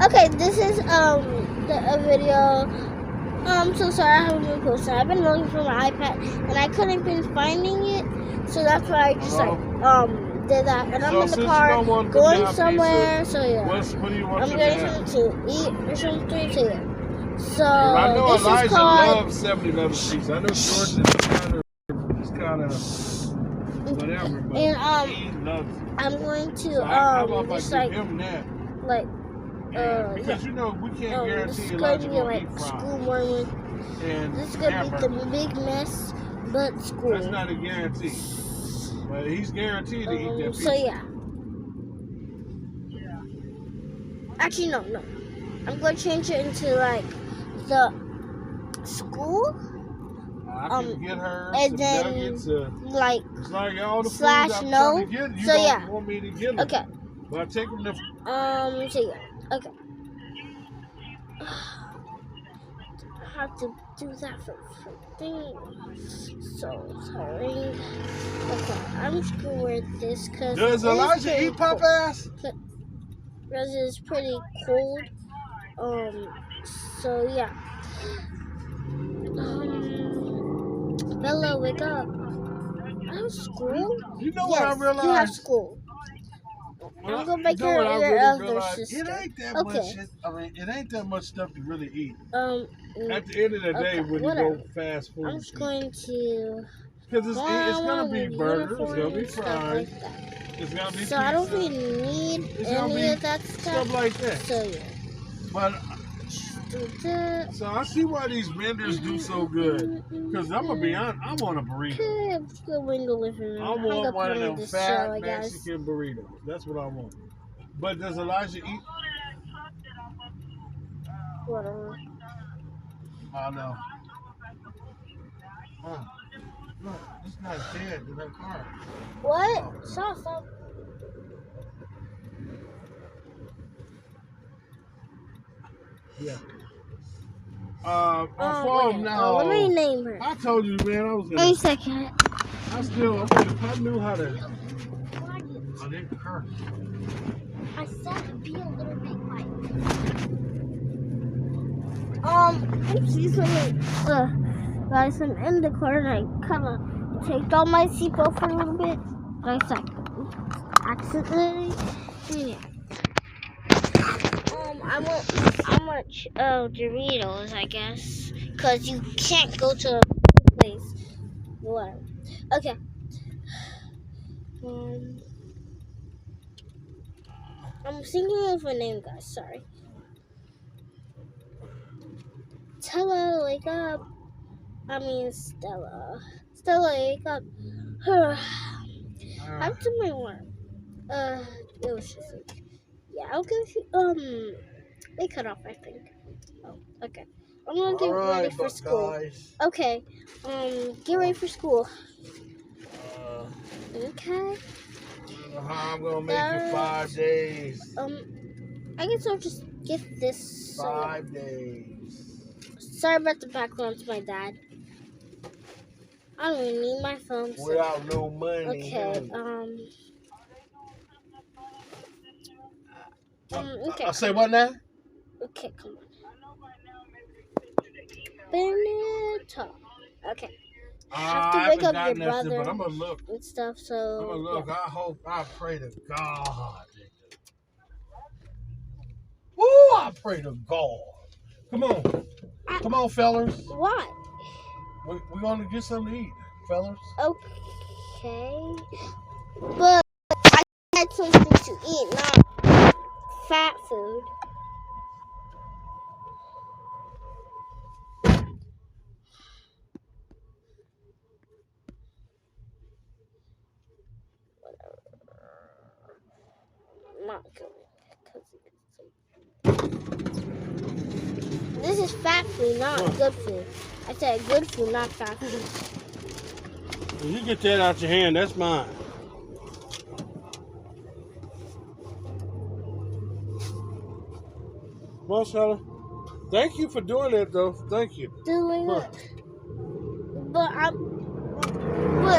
Okay, this is a video. I'm so sorry I haven't been posting. I've been looking for my iPad and I couldn't been finding it, so that's why I just did that. And I'm in the car going somewhere. So yeah, what do you want I'm getting something to eat or something to eat. So I know this Elijah is called. loves 7-Eleven pizza. I know George is kind of whatever, but And he loves it. I'm going to So how about just if I give him that? Because you know we can't guarantee this is Elijah going to be gonna like eat fries. school morning. And This is going to be the big mess, but school. That's not a guarantee. But he's guaranteed to eat that pizza. So yeah. Actually, no. I'm going to change it into like the school. I can get her and some then nuggets. like it's like all the food slash I'm no. trying to get, you So don't yeah. want me to get them. Okay. But I take them to. So yeah. Okay. I have to do that for thing. So sorry. Okay, I'm just gonna wear this because Does Elijah eat pop ass? Because it's pretty cold. So yeah. Bella, wake up. I have school? You know what I realized? You have school. I'm gonna make your elder sister. It ain't that much shit. I mean, it ain't that much stuff to really eat. At the end of the day, when you go fast food, I'm just going to. Because it's gonna be burgers, it's gonna be fries, it's gonna be pizza. So I don't really need any of that stuff. Stuff like that. So yeah. But so I see why these vendors do so good. Because I'm gonna be honest, I want a burrito. I want one of them fat Mexican burritos. That's what I want. But does Elijah eat? Whatever. I know. Look, it's not dead in her car. What? Stop. Yeah. Now. Let me name her. I told you, man, I was gonna. Wait a second. If I knew how to. I didn't curse. I said to be a little bit quiet. Oopsie, guys, I'm in the car and I kind of take off my seatbelt for a little bit. Like, accidentally. Yeah. I want Doritos, I guess, because you can't go to a place. Whatever. Okay. I'm thinking of a name, guys. Sorry. Stella, wake up. I mean, Stella. Stella, wake up. I'm to my work. It was just like, yeah, I'll give you, they cut off, I think. Oh, okay. I'm gonna get ready for school. Okay, get ready for school. Okay. I'm gonna make it 5 days. I guess I'll just get this. 5 days. Sorry about the background, it's my dad. I don't even need my phone. Without no money. Okay, okay. I say what now? Okay, come on. Benito. Okay. I have to wake up your brother but I'm gonna look and stuff, so. I'm gonna look. Yeah. I pray to God. Woo! I pray to God. Come on, fellas. What? We're gonna get something to eat, fellas. Okay. But I had something to eat, not fat food. Not good. This is fat food, not good food. I said good food, not fat food. When you get that out your hand, that's mine. Well, Stella, thank you for doing that, though. Thank you. Doing it. But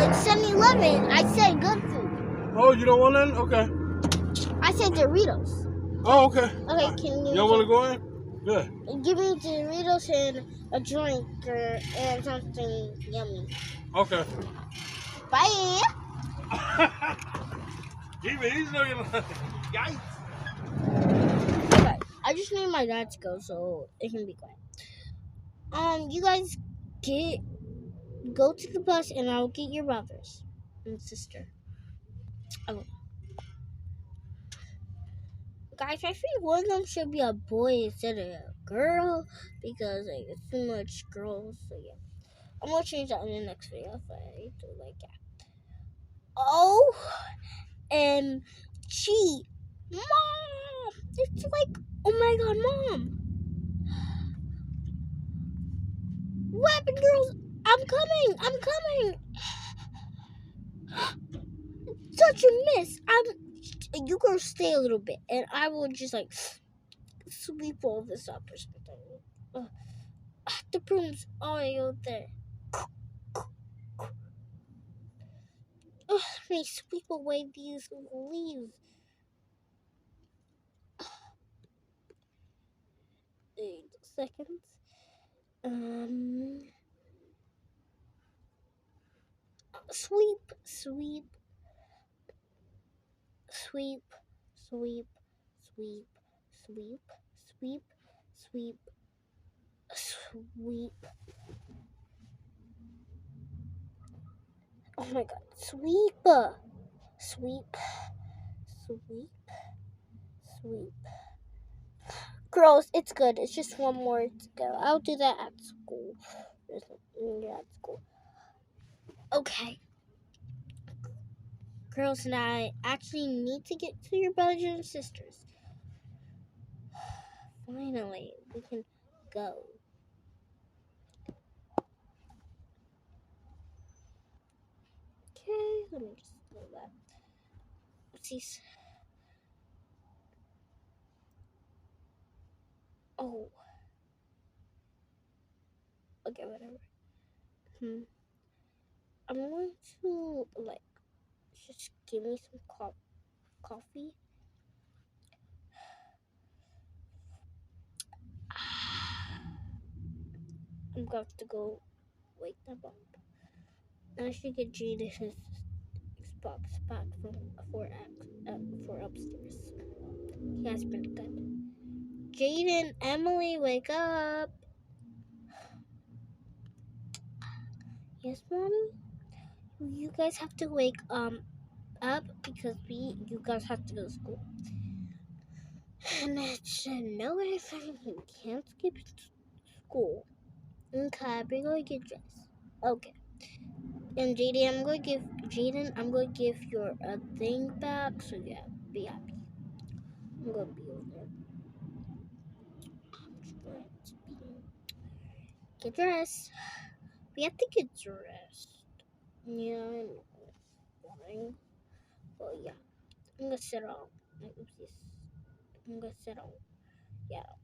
it's 7-Eleven. I said good food. Oh, you don't want none? Okay. I said Doritos. Oh, okay. Okay, can you... Y'all want to go in? Good. Give me Doritos and a drink and something yummy. Okay. Bye. He's looking like... Yikes. Okay, I just need my dad to go so it can be quiet. You guys go to the bus and I'll get your brothers and sister. Okay. Guys, I think one of them should be a boy instead of a girl because like it's too much girls. So yeah, I'm gonna change that in the next video if I do like that. Oh, and she, mom, it's like, oh my god, mom. What happened, girls? I'm coming. Such a miss. You girls stay a little bit, and I will just like sweep all this up or something. The broom's already out there. Let me sweep away these leaves. 8 seconds. Sweep, sweep, sweep, sweep, sweep, sweep, sweep, sweep, sweep. Oh my god, sweep, sweep, sweep, sweep. Girls, it's good. It's just one more to go. I'll do that at school. Yeah, at school. Okay. Girls and I actually need to get to your brothers and sisters. Finally, we can go. Okay, let me just do that. What's these? Oh. Okay, whatever. I'm going to, like, just give me some coffee. I'm going to go wake them up. And I should get Jade his Xbox back for upstairs. He has been good. Jaden, Emily, wake up. Yes, Mommy? You guys have to wake up because you guys have to go to school. And it's no way you can't skip school. Okay, we're going to get dressed. Okay. And Jaden, I'm going to give your thing back. So yeah, be happy. I'm going to be over there. Get dressed. We have to get dressed. Yeah, I know. It's boring. But yeah. I'm going to sit on. I'm going to sit on. Yeah.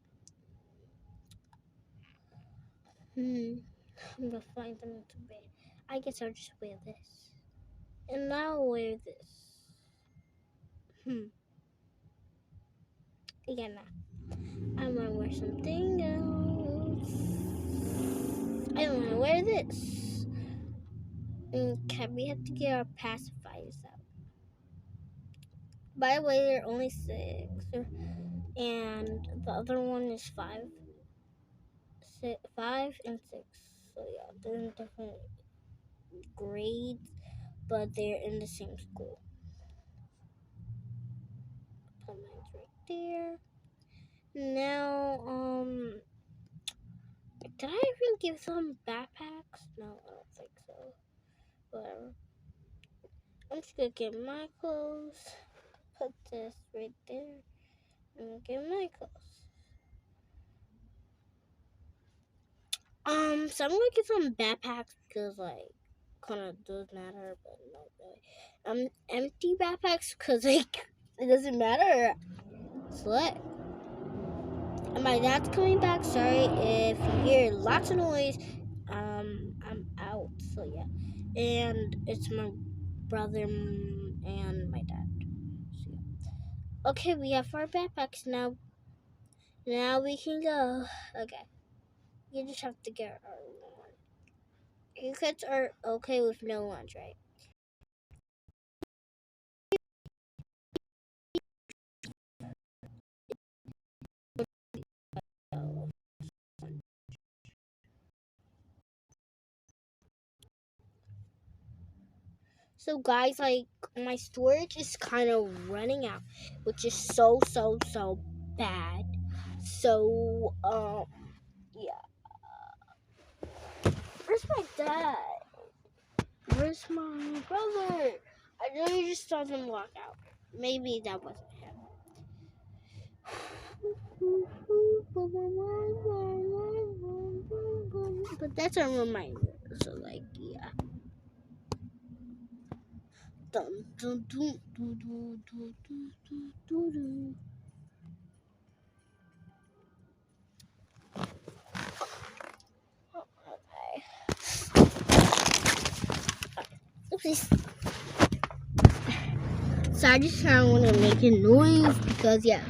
I'm going to find them to bed. I guess I'll just wear this. And I'll wear this. Yeah, nah. I'm gonna wear something else. I want to wear this. Okay, we have to get our pacifiers out. By the way, they're only 6. And the other one is 5. 5 and 6. So yeah, they're in different grades, but they're in the same school. Put mine right there. Now, did I even give them backpacks? No, I don't think so. Whatever. I'm just gonna get my clothes. Put this right there. And get my clothes. So I'm gonna get some backpacks because like kinda does matter, but not really. Empty backpacks because like it doesn't matter. Select. And my dad's coming back. Sorry if you hear lots of noise. I'm out. So yeah. And it's my brother and my dad. So, yeah. Okay, we have our backpacks now. Now we can go. Okay. You just have to get our lunch. You kids are okay with no lunch, right? So guys, like my storage is kind of running out, which is so bad. So yeah. Where's my dad? Where's my brother? I really just saw them walk out. Maybe that wasn't him. But that's a reminder. So like yeah. Dun, dun, dun, dun, dun, dun, dun, dun, dun. Oopsies. So I just kind of want to make a noise because yeah.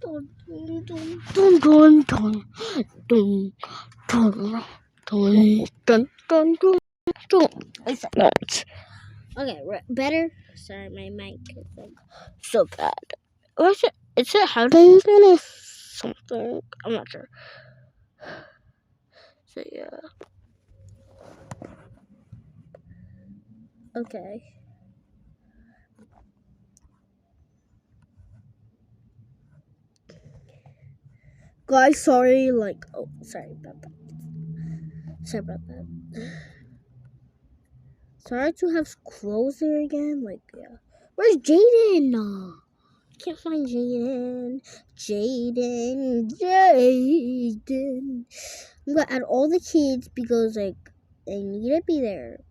Dun, dun, dun, dun, dun, dun, dun, dun, dun, dun, dun, dun, dun. It's not. Okay, better. Sorry, my mic is like so bad. Or is it hiding or something? I'm not sure. So yeah. Okay. Guys, sorry, sorry about that. Sorry about that. Sorry to have clothes there again, yeah. Where's Jaden? Can't find Jaden. Jaden. I'm gonna add all the kids because, they need to be there.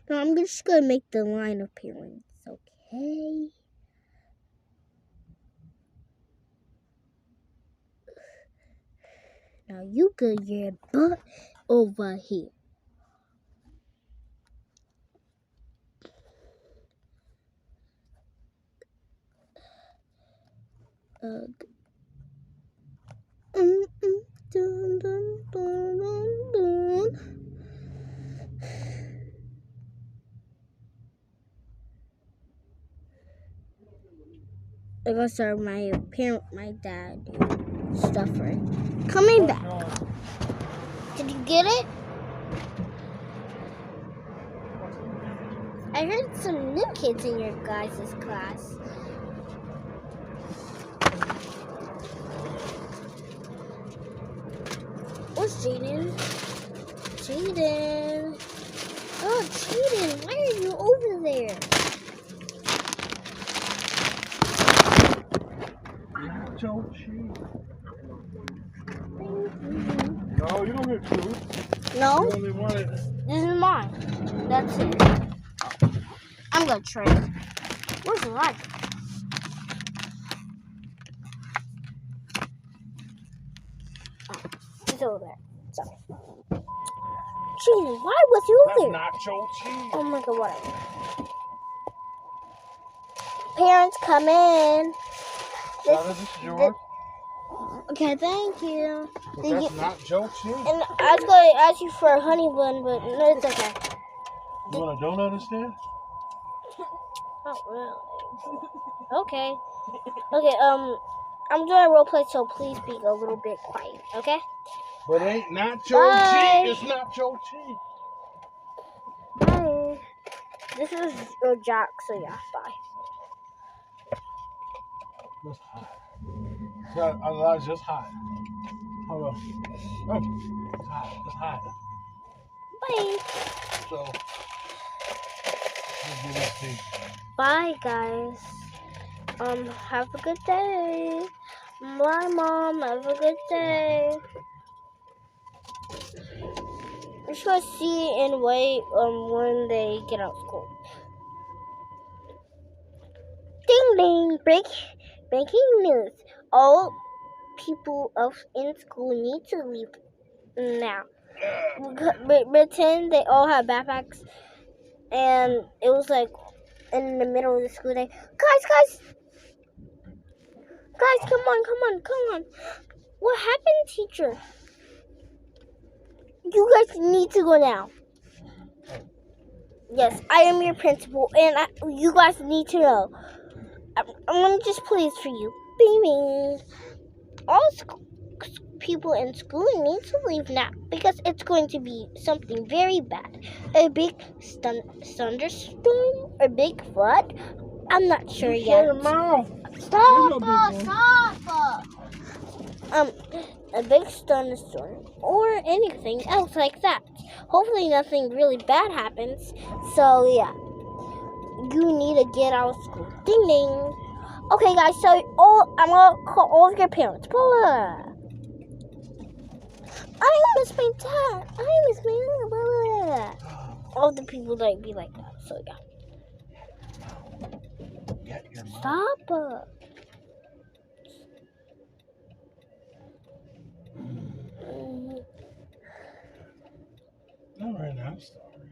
No, I'm just gonna make the line of parents, okay? Now you get your butt over here. Dun, dun, dun, dun. I gotta start my dad stuff right. Coming back. Did you get it? I heard some new kids in your guys' class. Where's Jaden? Jaden. Oh, Jaden, why are you over there? Nacho cheese. No, you don't get two. No? You only want it. This is mine. That's it. I'm gonna trade. Where's the light? Oh, it's over there. Sorry. Jaden, why was you over there? Nacho cheese. Oh my god, whatever. Parents, come in. This is yours. Okay, thank you. But that's nacho cheese. And I was going to ask you for a honey bun, but no, it's okay. You want a donut instead? Not really. Okay. Okay, I'm doing a role play, so please be a little bit quiet, okay? But it ain't nacho cheese. It's nacho cheese. Bye. This is Jack, so yeah, bye. It's hot. It's just hot. Hold on. Oh, it's hot. It's hot. Bye. So, let's do this thing. Bye, guys. Have a good day. Bye, Mom. Have a good day. We're just gonna see and wait when they get out of school. Ding ding! Breaking news! All people in school need to leave now. Pretend they all have backpacks and it was like in the middle of the school day. Guys, come on. What happened, teacher? You guys need to go now. Yes, I am your principal, and you guys need to know. I'm gonna just play this for you. Baby, all people in school need to leave now because it's going to be something very bad. A big thunderstorm, a big flood. I'm not sure yet. Stop! A big thunderstorm or anything else like that. Hopefully nothing really bad happens. So yeah, you need to get out of school. Ding ding. Okay, guys. So I'm gonna call all of your parents. Blah. I miss my dad. I miss my blah. All the people that be like that. So yeah. Stop. All right, I'm sorry.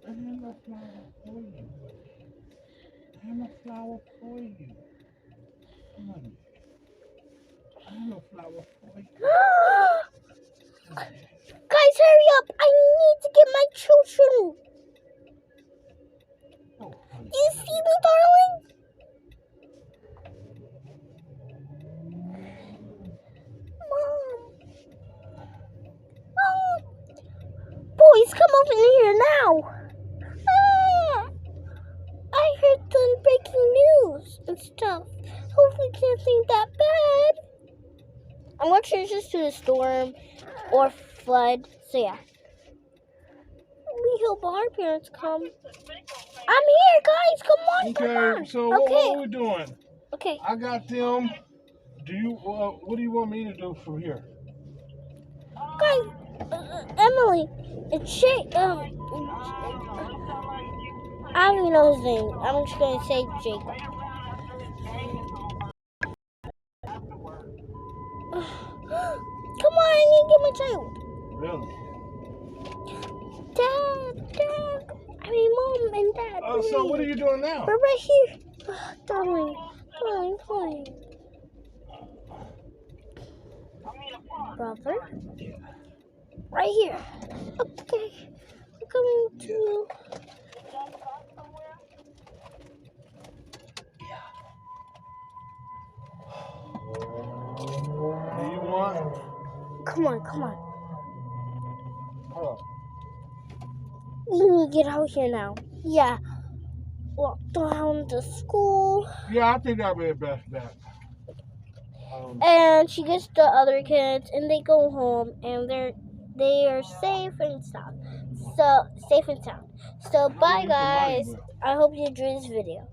I have a flower for you. Come on. I have a flower for you. Guys, hurry up. I need to get my children. Oh, you see me, darling? Boys, come over here now. I heard some breaking news and stuff. Hopefully it can't be that bad. I'm going to change this to a storm or flood. So yeah. We hope our parents come. I'm here, guys. Come on. Okay, so what are we doing? Okay. I got them. What do you want me to do from here? Guys, Emily, it's Jake. I don't even know his name. I'm just going to say Jake. Come on, I need to get my child. Really? Dad. I mean, Mom and Dad. So what are you doing now? We're right here. Darling. Brother? Right here. Okay. I'm coming to you. Do you want? Come on. Oh. We need to get out here now. Yeah. Walk down to school. Yeah, I think that'll be the best bet. And she gets the other kids, and they go home, and they are safe and sound. So bye, guys. I hope you enjoyed this video.